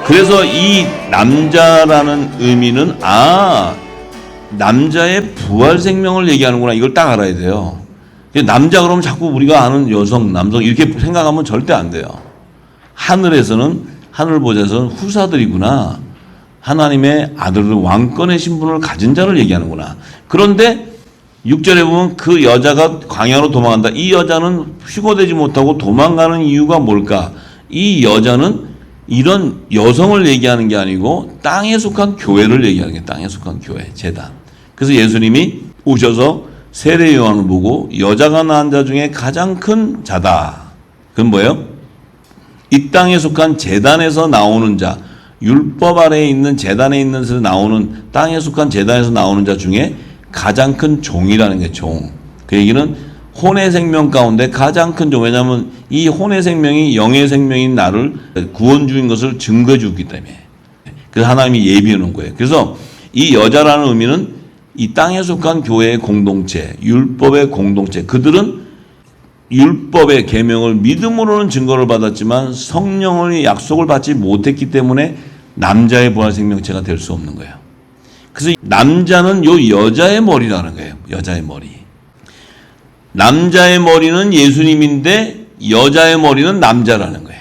그래서 이 남자라는 의미는 남자의 부활 생명을 얘기하는구나. 이걸 딱 알아야 돼요. 남자 그러면 자꾸 우리가 아는 여성, 남성 이렇게 생각하면 절대 안 돼요. 하늘에서는 하늘 보좌에서는 후사들이구나. 하나님의 아들을 왕권의 신분을 가진 자를 얘기하는구나. 그런데 6절에 보면 그 여자가 광야로 도망간다. 이 여자는 휴거되지 못하고 도망가는 이유가 뭘까? 이 여자는 이런 여성을 얘기하는 게 아니고 땅에 속한 교회를 얘기하는 게 땅에 속한 교회, 제단. 그래서 예수님이 오셔서 세례 요한을 보고 여자가 낳은 자 중에 가장 큰 자다. 그건 뭐예요? 이 땅에 속한 제단에서 나오는 자, 율법 아래에 있는 제단에 있는 데서 나오는 땅에 속한 제단에서 나오는 자 중에 가장 큰 종이라는 게 종. 그 얘기는 혼의 생명 가운데 가장 큰 종. 왜냐하면 이 혼의 생명이 영의 생명인 나를 구원 중인 것을 증거해 주기 때문에. 그래서 하나님이 예비해 놓은 거예요. 그래서 이 여자라는 의미는 이 땅에 속한 교회의 공동체, 율법의 공동체. 그들은 율법의 계명을 믿음으로는 증거를 받았지만 성령의 약속을 받지 못했기 때문에 남자의 부활 생명체가 될 수 없는 거예요. 그래서 남자는 요 여자의 머리라는 거예요. 여자의 머리. 남자의 머리는 예수님인데 여자의 머리는 남자라는 거예요.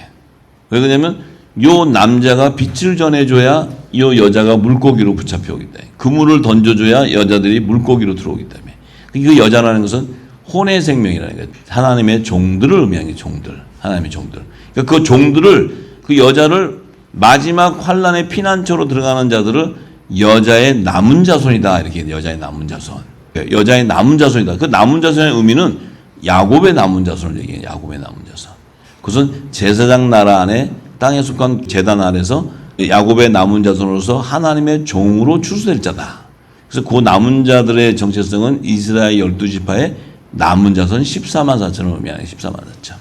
왜 그러냐면 요 남자가 빛을 전해줘야 요 여자가 물고기로 붙잡혀오기 때문에, 그물을 던져줘야 여자들이 물고기로 들어오기 때문에. 그 여자라는 것은 혼의 생명이라는 거예요. 하나님의 종들을 의미하는 게 종들. 하나님의 종들. 그러니까 그 종들을, 그 여자를 마지막 환란의 피난처로 들어가는 자들을 여자의 남은 자손이다. 이렇게 여자의 남은 자손. 여자의 남은 자손이다. 그 남은 자손의 의미는 야곱의 남은 자손을 얘기해요. 야곱의 남은 자손. 그것은 제사장 나라 안에 땅에 속한 제단 아래서 야곱의 남은 자손으로서 하나님의 종으로 추수될 자다. 그래서 그 남은 자들의 정체성은 이스라엘 12지파의 남은 자손 14만 4천을 의미하는 14만 4천.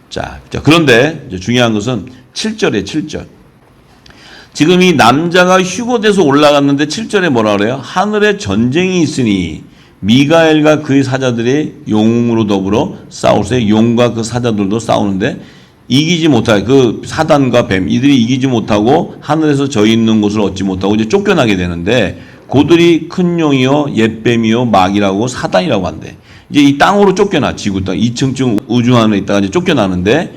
자, 그런데 이제 중요한 것은 7절이에요. 7절. 지금 이 남자가 휴거돼서 올라갔는데 7절에 뭐라 그래요? 하늘에 전쟁이 있으니 미가엘과 그의 사자들이 용으로 더불어 싸울세. 용과 그 사자들도 싸우는데 이기지 못하게, 그 사단과 뱀 이들이 이기지 못하고 하늘에서 저 있는 곳을 얻지 못하고 이제 쫓겨나게 되는데, 그들이 큰 용이요 옛뱀이요 마귀라고 사단이라고 한대. 이제 이 땅으로 쫓겨나. 지구 땅 2층쯤 우주 안에 있다가 이제 쫓겨나는데,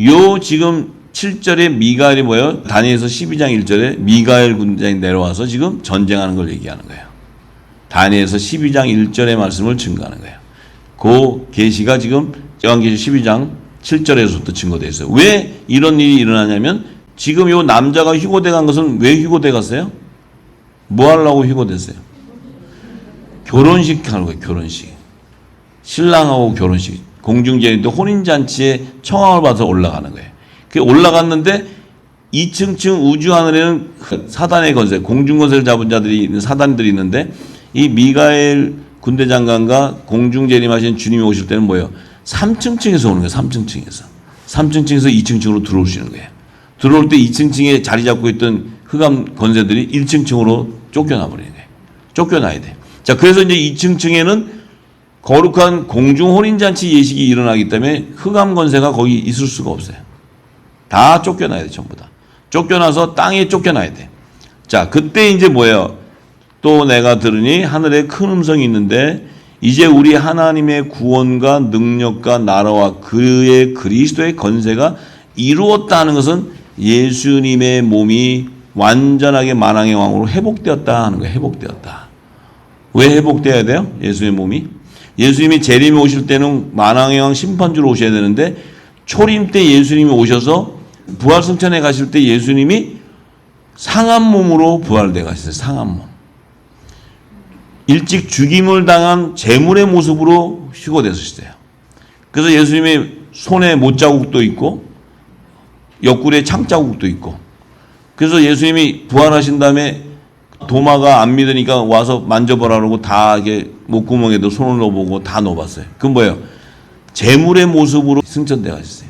요 지금 7절에 미가엘이 뭐예요? 다니엘서 12장 1절에 미가엘 군장이 내려와서 지금 전쟁하는 걸 얘기하는 거예요. 다니엘서 12장 1절의 말씀을 증거하는 거예요. 그 계시가 지금 요한계시 12장 7절에서부터 증거되어 있어요. 왜 이런 일이 일어나냐면, 지금 요 남자가 휴거돼 간 것은 왜 휴거돼 갔어요? 뭐 하려고 휴거됐어요? 결혼식 하는 거예요. 결혼식. 신랑하고 결혼식. 공중제인도 혼인잔치에 청함을 받아서 올라가는 거예요. 그 올라갔는데 2층 우주 하늘에는 사단의 권세, 공중 권세를 잡은 자들이 있는 사단들이 있는데, 이 미가엘 군대 장관과 공중 재림하신 주님이 오실 때는 뭐예요? 3층층에서 오는 거예요. 3층층에서. 3층층에서 2층층으로 들어오시는 거예요. 들어올 때 2층층에 자리 잡고 있던 흑암 권세들이 1층층으로 쫓겨나 버리는 거예요. 쫓겨나야 돼. 자, 그래서 이제 2층층에는 거룩한 공중 혼인잔치 예식이 일어나기 때문에 흑암 권세가 거기 있을 수가 없어요. 다 쫓겨나야 돼, 전부 다. 쫓겨나서 땅에 쫓겨나야 돼. 자, 그때 이제 뭐예요? 또 내가 들으니 하늘에 큰 음성이 있는데, 이제 우리 하나님의 구원과 능력과 나라와 그의 그리스도의 건세가 이루었다는 것은 예수님의 몸이 완전하게 만왕의 왕으로 회복되었다 하는 거예요. 회복되었다. 왜 회복되어야 돼요? 예수님의 몸이. 예수님이 재림에 오실 때는 만왕의 왕 심판주로 오셔야 되는데, 초림 때 예수님이 오셔서 부활승천에 가실 때 예수님이 상한 몸으로 부활돼 가셨어요. 상한 몸. 일찍 죽임을 당한 제물의 모습으로 휴거되셨어요. 그래서 예수님의 손에 못자국도 있고 옆구리에 창자국도 있고, 그래서 예수님이 부활하신 다음에 도마가 안 믿으니까 와서 만져보라 그러고 다 이게 목구멍에도 손을 넣어보고 다 넣어봤어요. 그건 뭐예요? 제물의 모습으로 승천돼 가셨어요.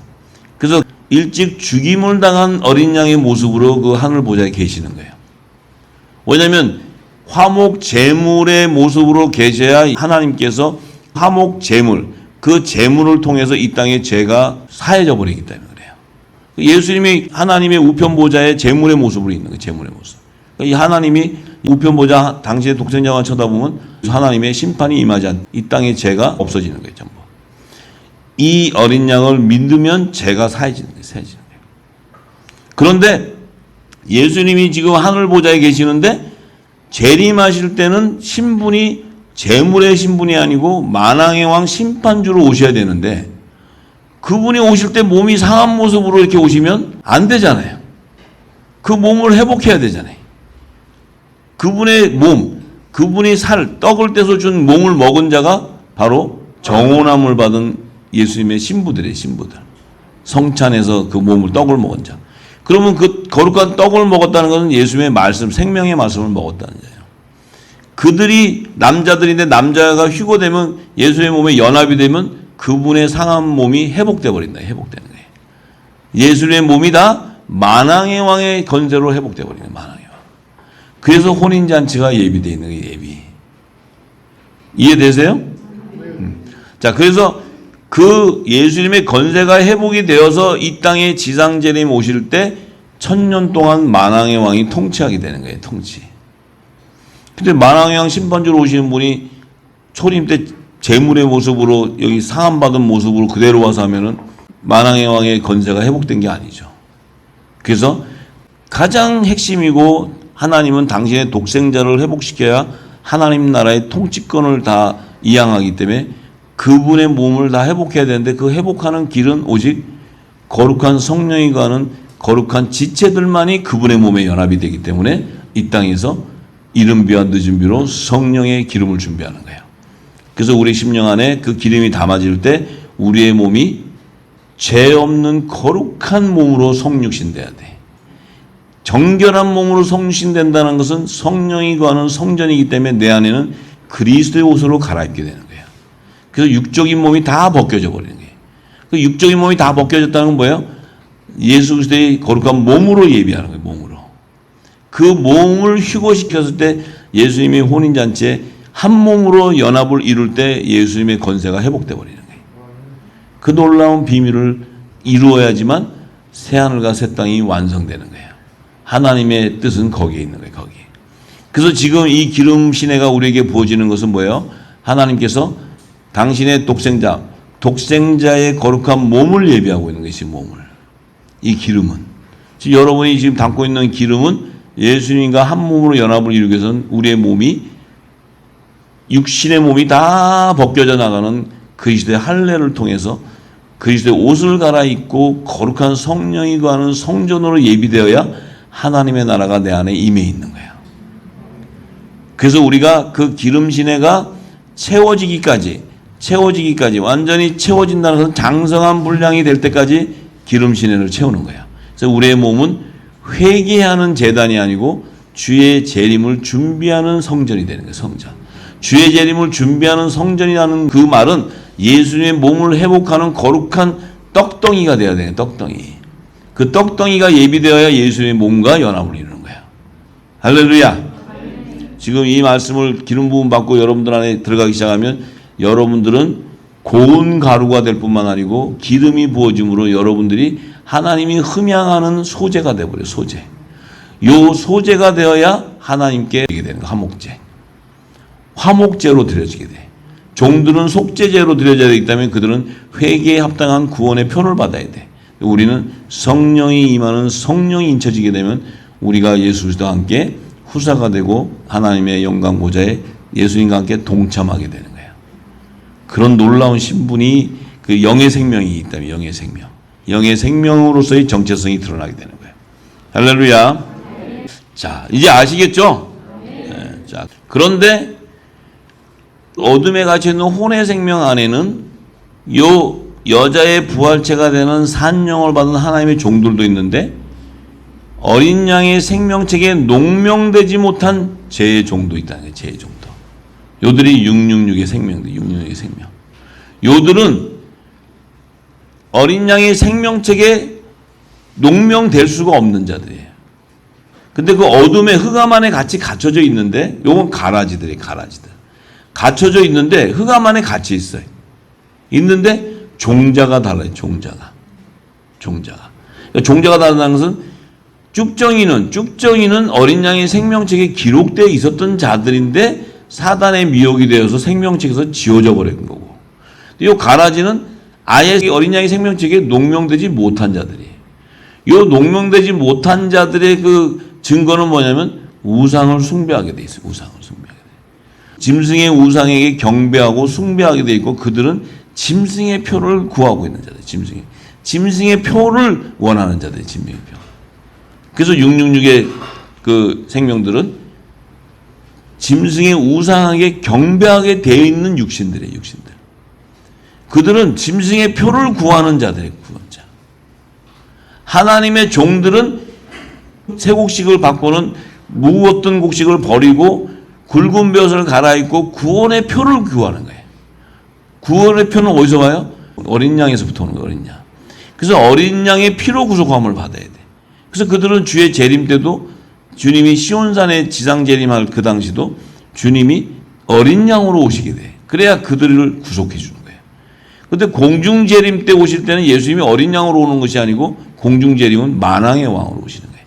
그래서 일찍 죽임을 당한 어린 양의 모습으로 그 하늘 보좌에 계시는 거예요. 왜냐하면 화목 제물의 모습으로 계셔야 하나님께서 화목 제물, 그 제물을 통해서 이 땅의 죄가 사해져 버리기 때문에 그래요. 예수님이 하나님의 우편 보좌의 제물의 모습으로 있는 거예요. 제물의 모습. 이 하나님이 우편 보좌 당시의 독생자만 쳐다보면 하나님의 심판이 임하지 않, 이 땅에 죄가 없어지는 거예요. 전부. 이 어린 양을 믿으면 죄가 사해지는 거예요. 사해지는 거예요. 그런데 예수님이 지금 하늘 보좌에 계시는데 재림하실 때는 신분이 제물의 신분이 아니고 만왕의 왕 심판주로 오셔야 되는데 그분이 오실 때 몸이 상한 모습으로 이렇게 오시면 안 되잖아요. 그 몸을 회복해야 되잖아요. 그분의 몸, 그분이 떡을 떼서 준 몸을 먹은 자가 바로 정오남을 받은 예수님의 신부들이에요. 신부들. 성찬에서 그 몸을 떡을 먹은 자. 그러면 그 거룩한 떡을 먹었다는 것은 예수님의 말씀, 생명의 말씀을 먹었다는 거예요. 그들이 남자들인데 남자가 휴거되면 예수의 몸에 연합이 되면 그분의 상한 몸이 회복돼 버린다. 회복되는 거예요. 예수의 몸이 다 만왕의 왕의 건세로 회복돼 버리는 거예요. 만왕의 왕. 그래서 혼인잔치가 예비되어 있는 거예요. 예비. 이해되세요? 자, 그래서 그 예수님의 건세가 회복이 되어서 이 땅에 지상재림 오실 때 1000년 동안 만왕의 왕이 통치하게 되는 거예요. 통치. 근데 만왕의 왕 심판주로 오시는 분이 초림 때 제물의 모습으로 여기 상함받은 모습으로 그대로 와서 하면은 만왕의 왕의 건세가 회복된 게 아니죠. 그래서 가장 핵심이고 하나님은 당신의 독생자를 회복시켜야 하나님 나라의 통치권을 다 이양하기 때문에 그분의 몸을 다 회복해야 되는데 그 회복하는 길은 오직 거룩한 성령이 가는 거룩한 지체들만이 그분의 몸에 연합이 되기 때문에 이 땅에서 이른 비와 늦은 비로 성령의 기름을 준비하는 거예요. 그래서 우리 심령 안에 그 기름이 담아질 때 우리의 몸이 죄 없는 거룩한 몸으로 성육신돼야 돼. 정결한 몸으로 성육신된다는 것은 성령이 거하는 성전이기 때문에 내 안에는 그리스도의 옷으로 갈아입게 되는 거예요. 그래서 육적인 몸이 다 벗겨져 버리는 거예요. 그 육적인 몸이 다 벗겨졌다는 건 뭐예요? 예수 그리스도의 거룩한 몸으로 예비하는 거예요. 몸으로. 그 몸을 휴거시켰을 때 예수님의 혼인잔치에 한 몸으로 연합을 이룰 때 예수님의 건세가 회복돼 버리는 거예요. 그 놀라운 비밀을 이루어야지만 새하늘과 새 땅이 완성되는 거예요. 하나님의 뜻은 거기에 있는 거예요. 거기에. 그래서 지금 이 기름 시내가 우리에게 부어지는 것은 뭐예요? 하나님께서 당신의 독생자의 거룩한 몸을 예비하고 있는 것이 몸을. 이 기름은. 지금 여러분이 지금 담고 있는 기름은 예수님과 한 몸으로 연합을 이루기 위해서는 우리의 몸이 육신의 몸이 다 벗겨져 나가는 그리스도의 할례를 통해서 그리스도의 옷을 갈아입고 거룩한 성령이 거하는 성전으로 예비되어야 하나님의 나라가 내 안에 임해 있는 거예요. 그래서 우리가 그 기름 시내가 채워지기까지 완전히 채워진다는 것은 장성한 분량이 될 때까지 기름 시내를 채우는 거예요. 그래서 우리의 몸은 회개하는 제단이 아니고 주의 재림을 준비하는 성전이 되는 거예요. 성전. 주의 재림을 준비하는 성전이라는 그 말은 예수님의 몸을 회복하는 거룩한 떡덩이가 되어야 돼요. 떡덩이. 그 떡덩이가 예비되어야 예수님의 몸과 연합을 이루는 거예요. 할렐루야. 지금 이 말씀을 기름 부음 받고 여러분들 안에 들어가기 시작하면 여러분들은 고운 가루가 될 뿐만 아니고 기름이 부어짐으로 여러분들이 하나님이 흠양하는 소재가 되어버려요. 소재. 요 소재가 되어야 하나님께 드리게 되는 거예요. 화목제. 화목제로 드려지게 돼. 종들은 속죄제로 드려져야 되기 때문에 그들은 회개에 합당한 구원의 표를 받아야 돼. 우리는 성령이 임하는 성령이 인쳐지게 되면 우리가 예수 그리스도와 함께 후사가 되고 하나님의 영광 보좌에 예수님과 함께 동참하게 되는 거예요. 그런 놀라운 신분이 그 영의 생명이 있다면 영의 생명. 영의 생명으로서의 정체성이 드러나게 되는 거예요. 할렐루야. 자, 이제 아시겠죠? 네, 자, 그런데 어둠에 갇혀있는 혼의 생명 안에는 요 여자의 부활체가 되는 산영을 받은 하나님의 종들도 있는데 어린 양의 생명책에 농명되지 못한 죄의 종도 있다는 거예요. 죄의 종도. 요들이 666의 생명들, 666의 생명. 요들은 어린 양의 생명책에 농명될 수가 없는 자들이에요. 근데 그 어둠의 흑암 안에 같이 갇혀져 있는데 요건 가라지들이에요. 가라지들. 갇혀져 있는데 흑암 안에 같이 있어요. 있는데 종자가 달라요. 종자가. 그러니까 종자가 다르다는 것은 쭉정이는 어린 양의 생명책에 기록되어 있었던 자들인데 사단의 미혹이 되어서 생명책에서 지워져 버린 거고, 이 가라지는 아예 어린 양의 생명책에 농명되지 못한 자들이에요. 이 농명되지 못한 자들의 그 증거는 뭐냐면 우상을 숭배하게 돼 있어요. 우상을 숭배하게 돼. 짐승의 우상에게 경배하고 숭배하게 돼 있고, 그들은 짐승의 표를 구하고 있는 자들. 짐승의 표를 원하는 자들. 짐승의 표. 그래서 666의 그 생명들은 짐승의 우상에게 경배하게 되어 있는 육신들이에요. 육신들. 그들은 짐승의 표를 구하는 자들의 구원자. 하나님의 종들은 새 곡식을 받고는 무었던 곡식을 버리고 굵은 벼슬을 갈아입고 구원의 표를 구하는 거예요. 구원의 표는 어디서 와요? 어린 양에서부터 오는 거예요. 어린 양. 그래서 어린 양의 피로 구속함을 받아야 돼. 그래서 그들은 주의 재림 때도 주님이 시온산에 지상 재림할 그 당시도 주님이 어린 양으로 오시게 돼. 그래야 그들을 구속해 주는 거예요. 그런데 공중 재림 때 오실 때는 예수님이 어린 양으로 오는 것이 아니고 공중 재림은 만왕의 왕으로 오시는 거예요.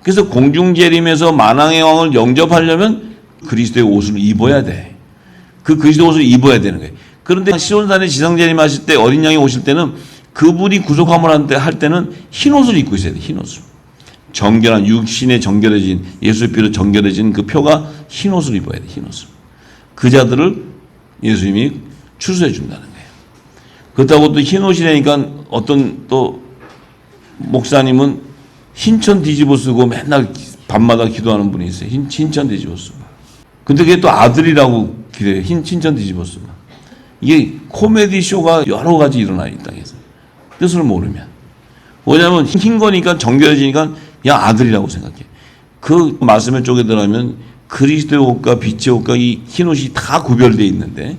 그래서 공중 재림에서 만왕의 왕을 영접하려면 그리스도의 옷을 입어야 돼. 그 그리스도 옷을 입어야 되는 거예요. 그런데 시온산에 지상 재림하실 때 어린 양이 오실 때는 그분이 구속함을 할 때는 흰 옷을 입고 있어야 돼. 흰 옷을. 정결한 육신에 정결해진 예수의 피로 정결해진 그 표가 흰 옷을 입어야 돼. 흰 옷을. 그 자들을 예수님이 추수해 준다는 거예요. 그렇다고 또 흰 옷이라니까 어떤 또 목사님은 흰천 뒤집어 쓰고 맨날 밤마다 기도하는 분이 있어요. 흰천 뒤집어 쓰고. 근데 그게 또 아들이라고 기대해요. 흰천 뒤집어 쓰고. 이게 코미디 쇼가 여러 가지 일어나요. 이 땅에서. 뜻을 모르면. 왜냐하면 흰 거니까 정결해지니까 야 아들이라고 생각해. 그 말씀의 쪽에 들어가면 그리스도의 옷과 빛의 옷과 이 흰 옷이 다 구별되어 있는데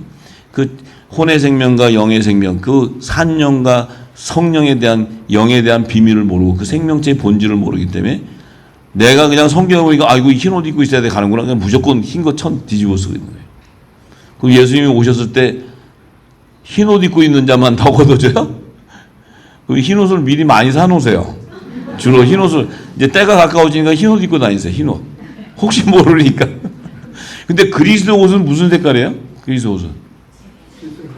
그 혼의 생명과 영의 생명, 그 산영과 성령에 대한 영에 대한 비밀을 모르고 그 생명체의 본질을 모르기 때문에 내가 그냥 성경을 보니까 아이고 흰 옷 입고 있어야 돼 가는구나. 그냥 무조건 흰 거 천 뒤집어 쓰고 있는 거예요. 그럼 예수님이 오셨을 때 흰 옷 입고 있는 자만 더 걷어줘요? 그럼 흰 옷을 미리 많이 사놓으세요. 주로 흰 옷을 이제 때가 가까워지니까 흰 옷 입고 다니세요. 흰 옷. 혹시 모르니까. 근데 그리스도 옷은 무슨 색깔이에요? 그리스도 옷은?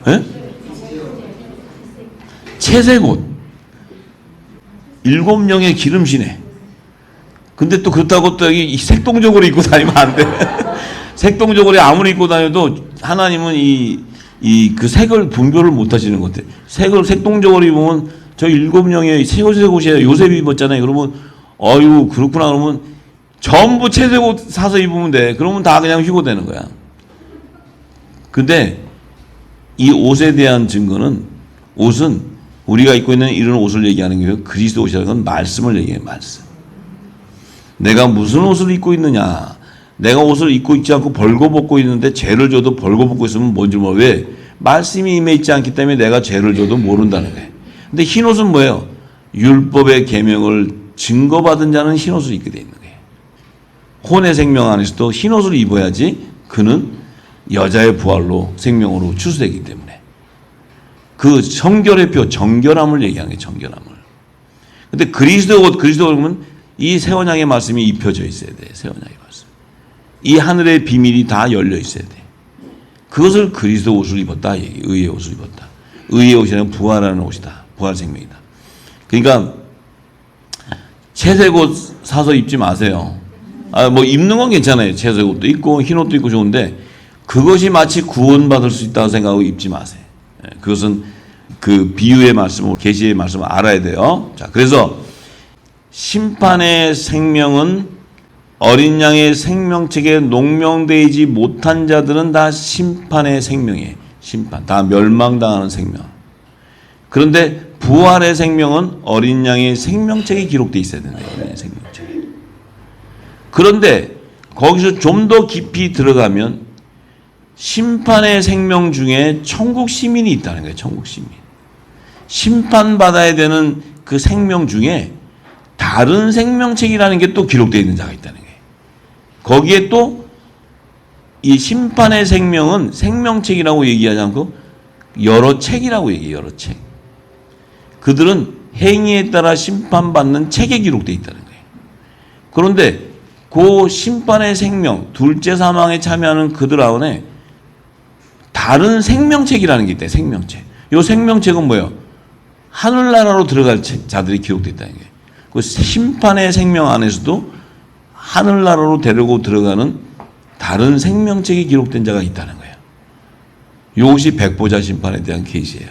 예? 채색 옷. 7명의 기름시네. 근데 또 그렇다고 또 여기 색동적으로 입고 다니면 안 돼. 색동적으로 아무리 입고 다녀도 하나님은 그 색을 분별을 못 하시는 것 같아요. 색을 색동적으로 입으면 저 7명의 채색 옷이에요. 요셉이 입었잖아요. 그러면 어유 그렇구나. 그러면 전부 채색 옷 사서 입으면 돼. 그러면 다 그냥 휴고되는 거야. 근데 이 옷에 대한 증거는 옷은 우리가 입고 있는 이런 옷을 얘기하는 게 그리스도 옷이라는 건 말씀을 얘기해요. 말씀. 내가 무슨 옷을 입고 있느냐. 내가 옷을 입고 있지 않고 벌거벗고 있는데 죄를 져도 벌거벗고 있으면 뭔지 몰라. 왜? 말씀이 임해 있지 않기 때문에 내가 죄를 져도 모른다는 거예요. 근데 흰 옷은 뭐예요? 율법의 계명을 증거받은 자는 흰 옷을 입게 되어 있는 거예요. 혼의 생명 안에서도 흰 옷을 입어야지 그는 여자의 부활로 생명으로 추수되기 때문에 그 정결의 표, 정결함을 얘기하는 거예요. 정결함을. 근데 그리스도 옷 보면 이 새 언약의 말씀이 입혀져 있어야 돼요. 새 언약의 말씀. 이 하늘의 비밀이 다 열려 있어야 돼. 그것을 그리스도 옷을 입었다. 의의 옷을 입었다. 의의 옷이라는 부활하는 옷이다. 부활 생명이다. 그러니까 채색 옷 사서 입지 마세요. 뭐 입는 건 괜찮아요. 채색 옷도 입고 흰 옷도 입고 좋은데 그것이 마치 구원받을 수 있다고 생각하고 입지 마세요. 그것은 그 비유의 말씀을 계시의 말씀을 알아야 돼요. 자, 그래서 심판의 생명은 어린 양의 생명책에 농명되지 못한 자들은 다 심판의 생명이에요. 심판, 다 멸망당하는 생명. 그런데 부활의 생명은 어린 양의 생명책에 기록되어 있어야 된다. 어린 생명책에. 그런데 거기서 좀 더 깊이 들어가면 심판의 생명 중에 천국 시민이 있다는 거예요. 천국 시민. 심판받아야 되는 그 생명 중에 다른 생명책이라는 게 또 기록되어 있는 자가 있다는 거예요. 거기에 또 이 심판의 생명은 생명책이라고 얘기하지 않고 여러 책이라고 얘기해요. 여러 책. 그들은 행위에 따라 심판받는 책에 기록되어 있다는 거예요. 그런데 그 심판의 생명, 둘째 사망에 참여하는 그들 안에 다른 생명책이라는 게 있다. 생명책. 이 생명책은 뭐예요? 하늘나라로 들어갈 자들이 기록되어 있다는 거예요. 그 심판의 생명 안에서도 하늘나라로 데리고 들어가는 다른 생명책이 기록된 자가 있다는 거예요. 이것이 백보자 심판에 대한 계시예요.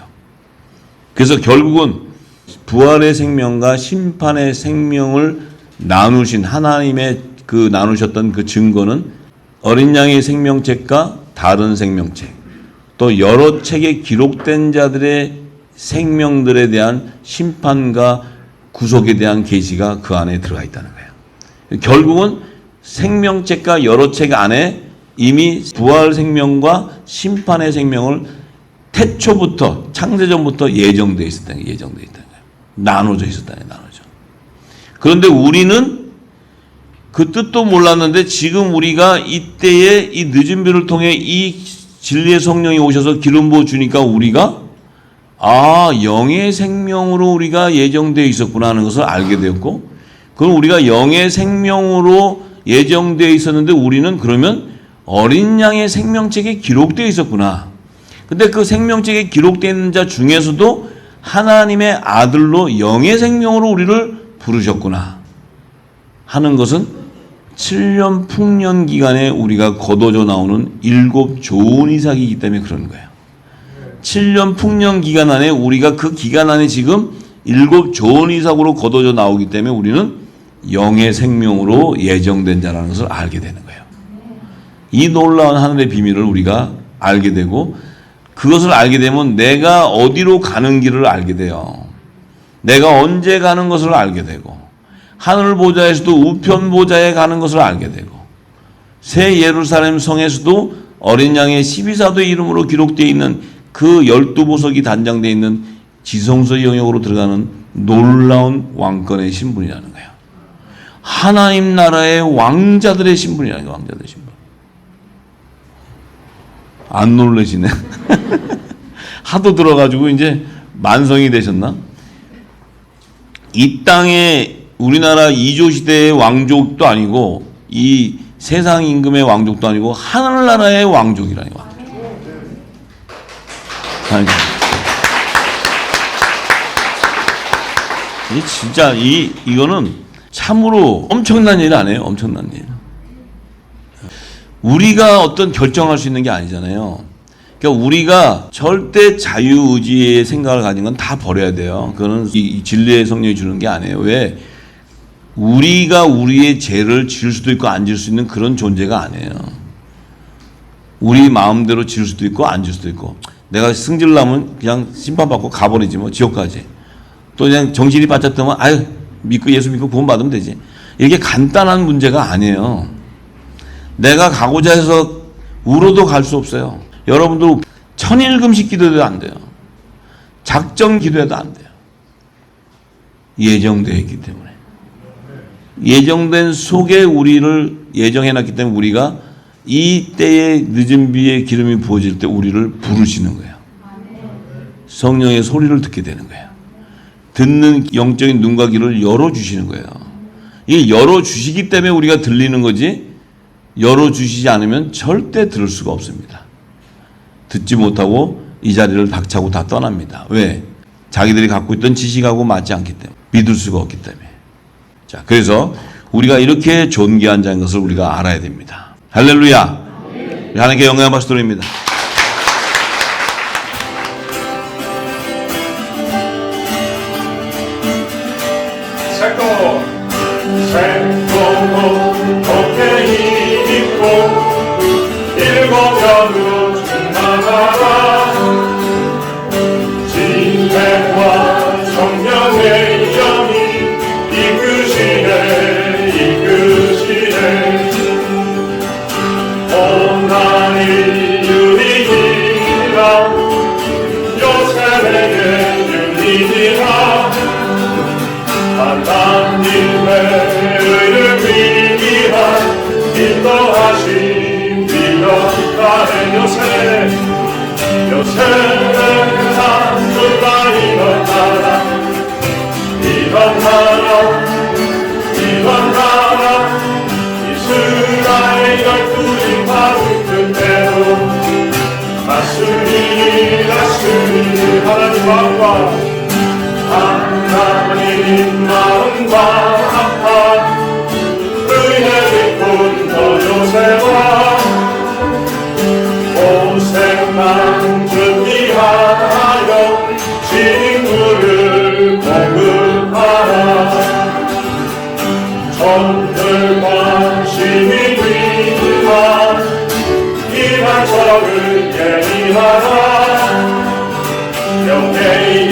그래서 결국은 부활의 생명과 심판의 생명을 나누신 하나님의 그 나누셨던 그 증거는 어린 양의 생명책과 다른 생명책, 또 여러 책에 기록된 자들의 생명들에 대한 심판과 구속에 대한 계시가 그 안에 들어가 있다는 거예요. 결국은 생명책과 여러 책 안에 이미 부활 생명과 심판의 생명을 태초부터 창세전부터 예정되어 있었다는 거예요. 예정되어 있다는 거예요. 나눠져 있었다는 거예요. 나눠져. 그런데 우리는 그 뜻도 몰랐는데 지금 우리가 이때에 이 늦은 비를 통해 이 진리의 성령이 오셔서 기름 부어 주니까 우리가 영의 생명으로 우리가 예정되어 있었구나 하는 것을 알게 되었고, 그럼 우리가 영의 생명으로 예정되어 있었는데 우리는 그러면 어린 양의 생명책에 기록되어 있었구나. 근데 그 생명책에 기록되어 있는 자 중에서도 하나님의 아들로 영의 생명으로 우리를 부르셨구나 하는 것은 7년 풍년 기간에 우리가 거둬져 나오는 7 좋은 이삭이기 때문에 그런 거예요. 7년 풍년 기간 안에 우리가 그 기간 안에 지금 7 좋은 이삭으로 거둬져 나오기 때문에 우리는 영의 생명으로 예정된 자라는 것을 알게 되는 거예요. 이 놀라운 하늘의 비밀을 우리가 알게 되고, 그것을 알게 되면 내가 어디로 가는 길을 알게 돼요. 내가 언제 가는 것을 알게 되고, 하늘 보좌에서도 우편 보좌에 가는 것을 알게 되고, 새 예루살렘 성에서도 어린 양의 12사도의 이름으로 기록되어 있는 그 12보석이 단장되어 있는 지성소의 영역으로 들어가는 놀라운 왕권의 신분이라는 거예요. 하나님 나라의 왕자들의 신분이라는 거예요. 왕자들의 신분. 안 놀라시네. 하도 들어가지고 이제 만성이 되셨나? 이 땅에 우리나라 이조 시대의 왕족도 아니고 이 세상 임금의 왕족도 아니고 하늘나라의 왕족이라는 거예요. 이 진짜 이거는 참으로 엄청난 일 아니에요. 엄청난 일. 우리가 어떤 결정할 수 있는 게 아니잖아요. 그러니까 우리가 절대 자유의지의 생각을 가진 건 다 버려야 돼요. 그거는 이 진리의 성령이 주는 게 아니에요. 왜? 우리가 우리의 죄를 지을 수도 있고 안 지을 수 있는 그런 존재가 아니에요. 우리 마음대로 지을 수도 있고 안 지을 수도 있고, 내가 승질나면 그냥 심판받고 가버리지 뭐, 지옥까지. 또 그냥 정신이 바짝 뜨면 믿고 예수 믿고 구원 받으면 되지. 이렇게 간단한 문제가 아니에요. 내가 가고자 해서 울어도 갈 수 없어요. 여러분들 천일금식 기도해도 안 돼요. 작정 기도해도 안 돼요. 예정되어 있기 때문에. 예정된 속에 우리를 예정해놨기 때문에 우리가 이 때에 늦은 비에 기름이 부어질 때 우리를 부르시는 거예요. 성령의 소리를 듣게 되는 거예요. 듣는 영적인 눈과 귀를 열어주시는 거예요. 이게 열어주시기 때문에 우리가 들리는 거지, 열어주시지 않으면 절대 들을 수가 없습니다. 듣지 못하고 이 자리를 박차고 다 떠납니다. 왜? 자기들이 갖고 있던 지식하고 맞지 않기 때문에, 믿을 수가 없기 때문에. 자, 그래서 우리가 이렇게 존귀한 자인 것을 우리가 알아야 됩니다. 할렐루야. 하나님께 영광의 박수 드립니다. 새콤 덕혜이 있고 일곱년으로 충만하라. 진행과 정령의 영이 이끄시네 온난이 유리니라 요셉에게 유리니라. 하나님의 의를 위한 인도하신 비역가의 요셉의 산수가 일어나라. 이런 나라 이스라엘 12지파 끝대로 다스리니 하나님 마음과 하나님 마음과 합한 의의 빛꾼 요새와 오색만 준비하여 친구를 공급하라 전들과 시민과 이한 적을 예비하라 영의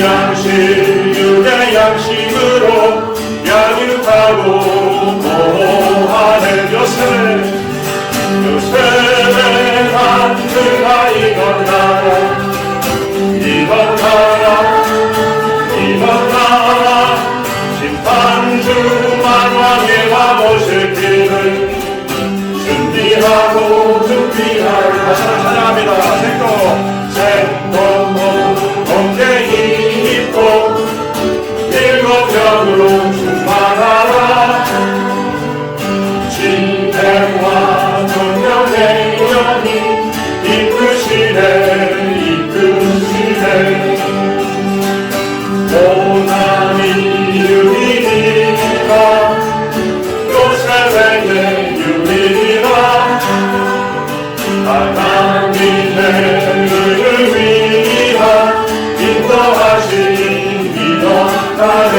양식 육의 양식으로 양육하고 보호하는 요셉의 만드가 이건 나라 심판주 만왕의 왕오실 길을 준비하고 다시 찬양합니다. 생동 공개히 입고 일곱 병으로 충만하라 지혜와 존경의 영이 이끄시네 고난이 유리니라 요셉에게 유리니라 하나님의 의를 위한 인도하신 이것가를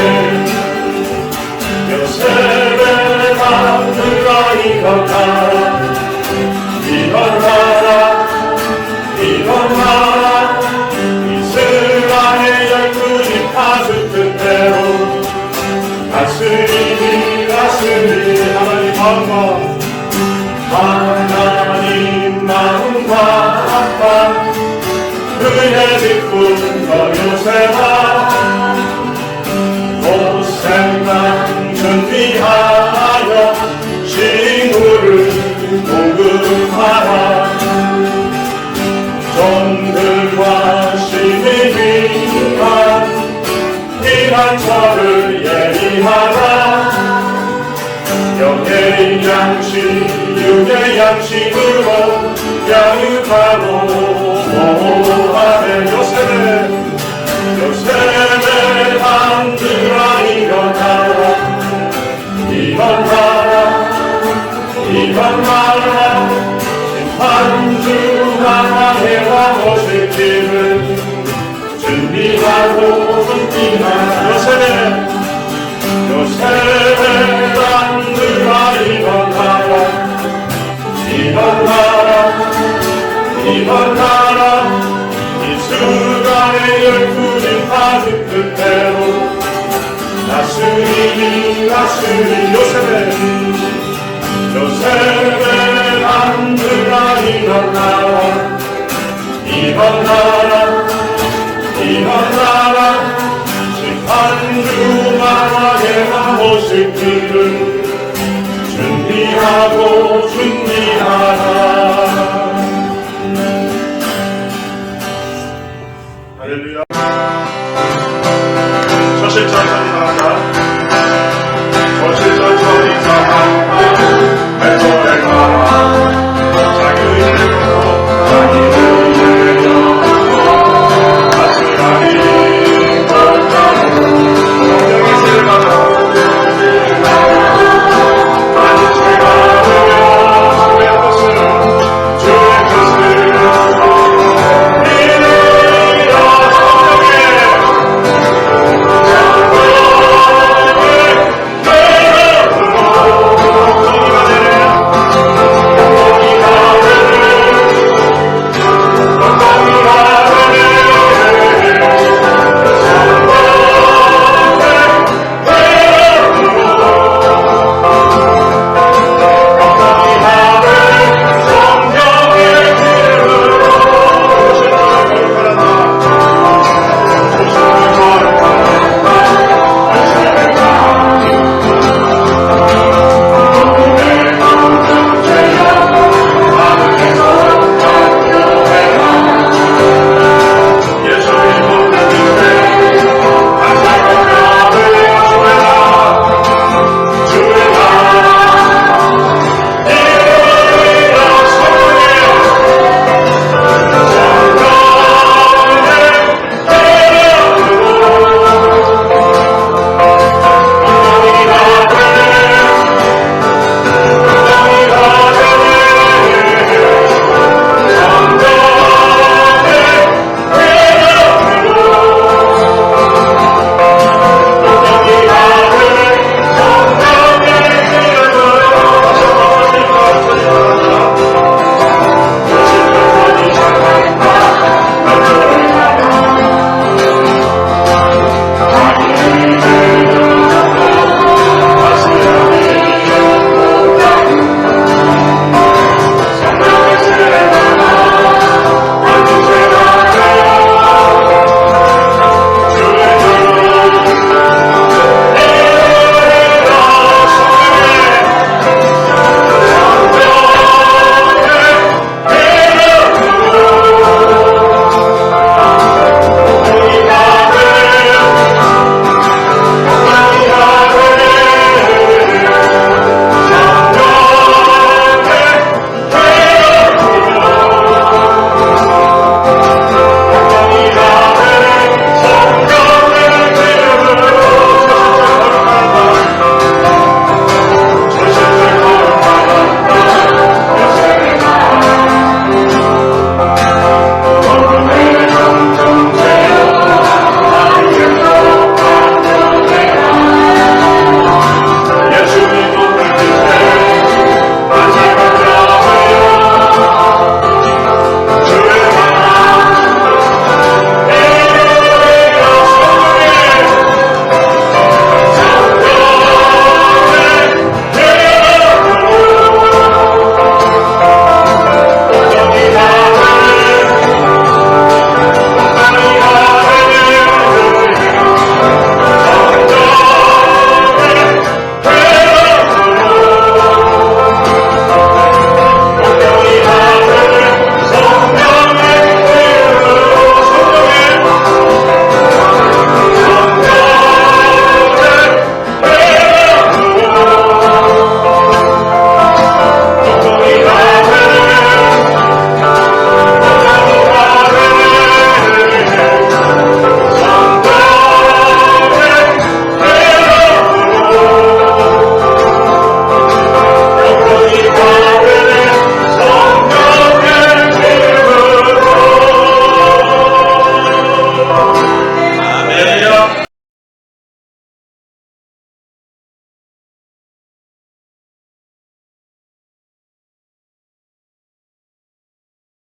요셉의 마음들과 이건 나라 이스라엘 12지파 뜻대로 다스리니 하나님 마음과 합한 그의 빛꾼 요새와 오색만 준비하여 친구를 공급하라 종들과 시민과 이한 철을 예비하라 영의 양식 육의 양식으로 양육하고 보호하는 요셉의 만드라 이건 나라 심판주 하나의 왕오실 길을 준비하는 요셉의 만드라 이건 나라 이스라엘 12지파 뜻대로 다스리니 요셉의 만드라 이건 나라 심판주 만왕의 왕오실 길을